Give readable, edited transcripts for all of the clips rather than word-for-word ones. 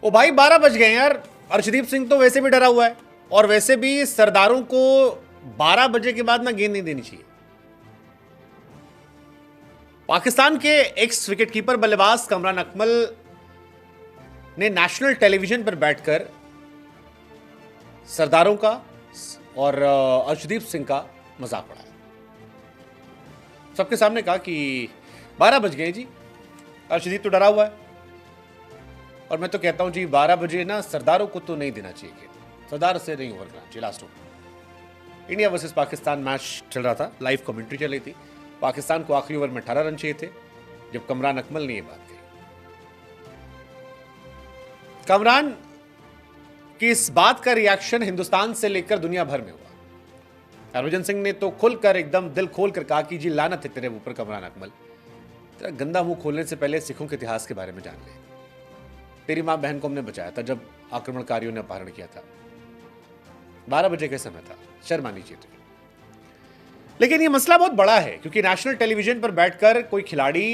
ओ भाई 12 बज गए यार। अर्शदीप सिंह तो वैसे भी डरा हुआ है और वैसे भी सरदारों को 12 बजे के बाद ना गेंद नहीं देनी चाहिए। पाकिस्तान के एक्स विकेटकीपर बल्लेबाज कमरान अकमल ने नेशनल टेलीविजन पर बैठकर सरदारों का और अर्शदीप सिंह का मजाक उड़ाया। सबके सामने कहा कि 12 बज गए जी, अर्शदीप तो डरा हुआ है और मैं तो कहता हूं जी 12 बजे ना सरदारों को तो नहीं देना चाहिए कि सरदार से नहीं ओवर करना चाहिए। Last over India versus Pakistan match चल रहा था, लाइव कमेंट्री चल रही थी। पाकिस्तान को आखिरी ओवर में 18 रन चाहिए थे जब कमरान अकमल ने यह बात कही। कमरान की इस बात का रिएक्शन हिंदुस्तान से लेकर दुनिया भर में हुआ। हरभजन सिंह ने तो खुलकर एकदम दिल खोल कर कहा कि जी लानत है तेरे ऊपर कमरान अकमल, तेरा गंदा मुंह खोलने से पहले सिखों के इतिहास के बारे में जान ले। तेरी मां बहन को हमने बचाया था जब आक्रमणकारियों ने अपहरण किया था। 12 बजे का समय था, शर्म आनी चाहिए थी। लेकिन यह मसला बहुत बड़ा है क्योंकि नेशनल टेलीविजन पर बैठकर कोई खिलाड़ी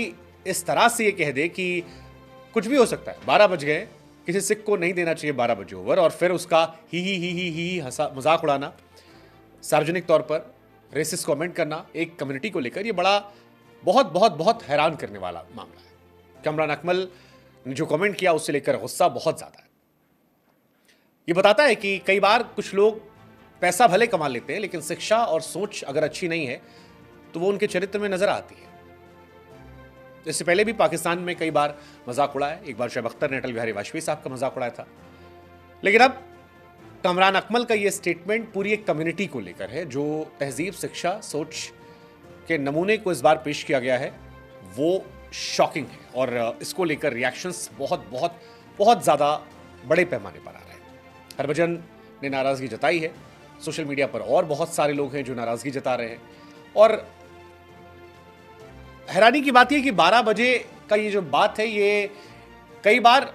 इस तरह से यह कह दे कि कुछ भी हो सकता है, 12 बज गए, किसी सिख को नहीं देना चाहिए 12 बजे ओवर, और फिर उसका ही मजाक उड़ाना, सार्वजनिक तौर पर रेसिस्ट कमेंट करना एक कम्युनिटी को लेकर, यह बड़ा बहुत बहुत बहुत हैरान करने वाला मामला है। कमरान अकमल ने जो कमेंट किया उससे लेकर गुस्सा बहुत ज्यादा है। यह बताता है कि कई बार कुछ लोग पैसा भले कमा लेते हैं लेकिन शिक्षा और सोच अगर अच्छी नहीं है तो वो उनके चरित्र में नजर आती है। इससे पहले भी पाकिस्तान में कई बार मजाक उड़ाया। एक बार शोएब अख्तर ने अटल बिहारी वाजपेयी साहब का मजाक उड़ाया था। लेकिन अब कमरान अकमल का यह स्टेटमेंट पूरी एक कम्युनिटी को लेकर है। जो तहजीब, शिक्षा, सोच के नमूने को इस बार पेश किया गया है वो शॉकिंग है और इसको लेकर रिएक्शंस बहुत बहुत बहुत ज्यादा बड़े पैमाने पर आ रहे हैं। हरभजन ने नाराजगी जताई है, सोशल मीडिया पर और बहुत सारे लोग हैं जो नाराजगी जता रहे हैं। और हैरानी की बात यह कि 12 बजे का ये जो बात है ये कई बार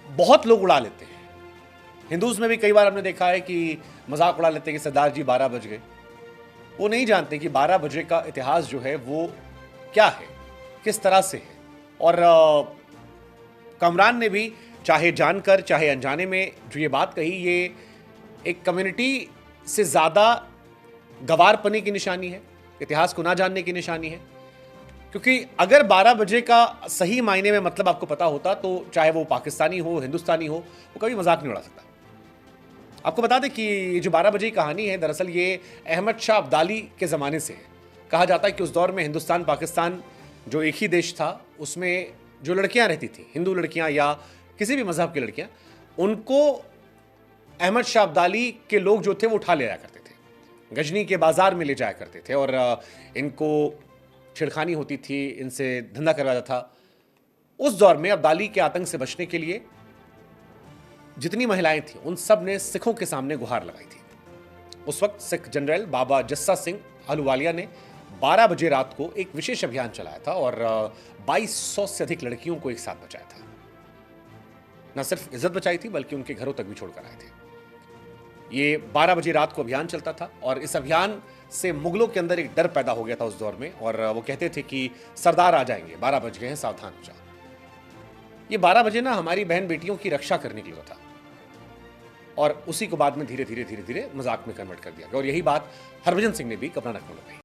बहुत लोग उड़ा लेते हैं। हिंदूज में भी कई बार हमने देखा है कि मजाक उड़ा लेते हैं कि सरदार जी 12 बज गए। वो नहीं जानते कि 12 बजे का इतिहास जो है वो क्या है, किस तरह से है। और कमरान ने भी चाहे जानकर चाहे अनजाने में जो ये बात कही, ये एक कम्युनिटी से ज्यादा गवारपने की निशानी है, इतिहास को ना जानने की निशानी है। क्योंकि अगर 12 बजे का सही मायने में मतलब आपको पता होता तो चाहे वो पाकिस्तानी हो, हिंदुस्तानी हो, वो कभी मजाक नहीं उड़ा सकता। आपको बता दें कि ये जो 12 बजे की कहानी है दरअसल ये अहमद शाह अब्दाली के ज़माने से है। कहा जाता है कि उस दौर में हिंदुस्तान पाकिस्तान जो एक ही देश था उसमें जो लड़कियां रहती थी, हिंदू लड़कियां या किसी भी मजहब की लड़कियां, उनको अहमद शाह अब्दाली के लोग जो थे वो उठा ले जाया करते थे, गजनी के बाजार में ले जाया करते थे और इनको छिड़खानी होती थी, इनसे धंधा करवाया था। उस दौर में अब्दाली के आतंक से बचने के लिए जितनी महिलाएं थीं उन सब ने सिखों के सामने गुहार लगाई थी। उस वक्त सिख जनरल बाबा जस्सा सिंह अहलूवालिया ने 12 बजे रात को एक विशेष अभियान चलाया था और 2200 से अधिक लड़कियों को एक साथ बचाया था। न सिर्फ इज्जत बचाई थी बल्कि उनके घरों तक भी छोड़कर आए थे। ये 12 बजे रात को अभियान चलता था और इस अभियान से मुगलों के अंदर एक डर पैदा हो गया था उस दौर में और वो कहते थे कि सरदार आ जाएंगे, 12 बज गए हैं, सावधान हो जाओ। ये 12 बजे ना हमारी बहन बेटियों की रक्षा करने के लिए था और उसी को बाद में धीरे धीरे धीरे धीरे मजाक में कन्वर्ट कर दिया गया। और यही बात हरभजन सिंह ने भी कमरान अकमल को कही।